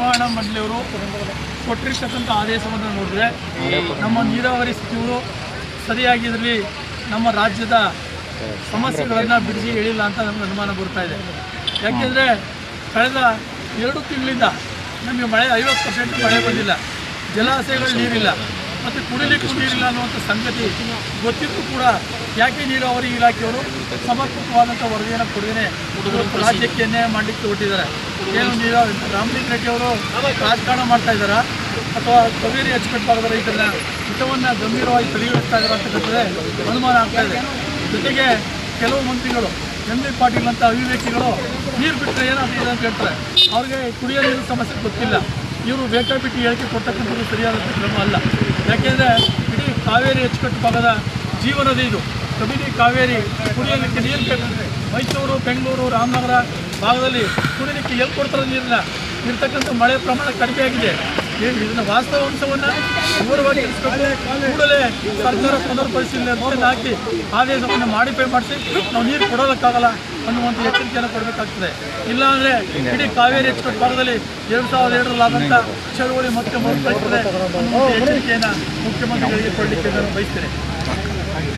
ನಿರ್ವಹಣಾ ಮಂಡಳಿಯವರು ಕೊಟ್ಟಿರ್ತಕ್ಕಂಥ ಆದೇಶವನ್ನು ನೋಡಿದ್ರೆ ನಮ್ಮ ನೀರಾವರಿ ಸಚಿವರು ಸರಿಯಾಗಿದ್ರಲ್ಲಿ ನಮ್ಮ ರಾಜ್ಯದ ಸಮಸ್ಯೆಗಳನ್ನು ಬಿಡಿಸಿ ಹೇಳಿಲ್ಲ ಅಂತ ನಮಗೆ ಅನುಮಾನ ಬರ್ತಾ ಇದೆ. ಯಾಕೆಂದರೆ ಕಳೆದ 2 ತಿಂಗಳಿಂದ ನಮಗೆ ಮಳೆ 50% ಮಳೆ ಬಂದಿಲ್ಲ, ಜಲಾಶಯಗಳು ನೀರಿಲ್ಲ ಮತ್ತು ಕುಡಿಲಿಕ್ಕೂ ನೀರಿಲ್ಲ ಅನ್ನುವಂಥ ಸಂಗತಿ ಗೊತ್ತಿದ್ದು ಕೂಡ ಯಾಕೆ ನೀರಾವರಿ ಇಲಾಖೆಯವರು ಸಮರ್ಪಕವಾದಂಥ ವರದಿಯನ್ನು ಕೊಡದೇ ರಾಜ್ಯಕ್ಕೆ ಅನ್ಯಾಯ ಮಾಡಲಿಕ್ಕೆ ಹೊರಟಿದ್ದಾರೆ. ಏನು ನೀರಾವರಿ ರಾಮಲಿಂಗ ರೆಡ್ಡಿ ಅವರು ರಾಜಕಾರಣ ಮಾಡ್ತಾ ಇದ್ದಾರಾ ಅಥವಾ ಕಾವೇರಿ ಅಚ್ಚುಕಟ್ಟು ಭಾಗದ ರೈತರನ್ನ ಹಿತವನ್ನು ಗಂಭೀರವಾಗಿ ಪರಿಗಣಿಸ್ತಾ ಇದ್ದಾರೆ ಅಂತಕ್ಕಂಥದ್ದೇ ಅನುಮಾನ ಆಗ್ತಾ ಇದೆ. ಜೊತೆಗೆ ಕೆಲವು ಮಂತ್ರಿಗಳು ಎಂ.ಬಿ. ಪಾಟೀಲ್ ಅಂತ ಅವಿವೇಕಿಗಳು ನೀರು ಬಿಟ್ಟರೆ ಏನಾಗ್ತದೆ ಅಂತ ಹೇಳ್ತಾರೆ. ಅವ್ರಿಗೆ ಕುಡಿಯೋ ನೀರಿನ ಸಮಸ್ಯೆ ಗೊತ್ತಿಲ್ಲ. ಇವರು ಬೇಕಾಬಿಟ್ಟು ಹೇಳಿಕೆ ಕೊಡ್ತಕ್ಕಂಥದ್ದು ಸರಿಯಾದಂಥ ಕ್ರಮ ಅಲ್ಲ. ಯಾಕೆಂದರೆ ಇಡೀ ಕಾವೇರಿ ಅಚ್ಚುಕಟ್ಟು ಭಾಗದ ಜೀವನದ ಇದು ಕಬಿನಿ ಕಾವೇರಿ ಕುಡಿಯೋದಕ್ಕೆ ನೀರು ಬೇಕು. ಮೈಸೂರು, ಬೆಂಗಳೂರು, ರಾಮನಗರ ಭಾಗದಲ್ಲಿ ಕುಡಿಯೋದಕ್ಕೆ ಎಲ್ಲಿ ಕೊಡ್ತಾರೆ ನೀರನ್ನ? ಇರ್ತಕ್ಕಂಥ ಮಳೆ ಪ್ರಮಾಣ ಕಡಿಮೆ ಆಗಿದೆ. ಇದನ್ನು ವಾಸ್ತವಾಂಶವನ್ನು ವಿವರವಾಗಿ ಕೂಡಲೇ ಸರ್ಕಾರ ಪುನರ್ ಪರಿಶೀಲನೆ ಅಂತ ಹಾಕಿ ಆದೇಶವನ್ನು ಮಾಡಿಫೈ ಮಾಡಿಸಿ ನಾವು ನೀರು ಕೊಡೋದಕ್ಕಾಗಲ್ಲ ಅನ್ನುವಂಥ ಎಚ್ಚರಿಕೆಯನ್ನು ಕೊಡಬೇಕಾಗ್ತದೆ. ಇಲ್ಲಾಂದರೆ ಇಡೀ ಕಾವೇರಿ ಅಚ್ಚುಕಟ್ಟು ಭಾಗದಲ್ಲಿ 2007ರಲ್ಲಿ ಆದಂಥ ಚಳುವಳಿ ಮತ್ತೆ ಮರುಕಳಿಸ್ತದೆ ಅನ್ನುವಂಥ ಎಚ್ಚರಿಕೆಯನ್ನು ಮುಖ್ಯಮಂತ್ರಿಗಳಿಗೆ ಕೊಡಲಿಕ್ಕೆ ನಾನು ಬಯಸ್ತೇನೆ.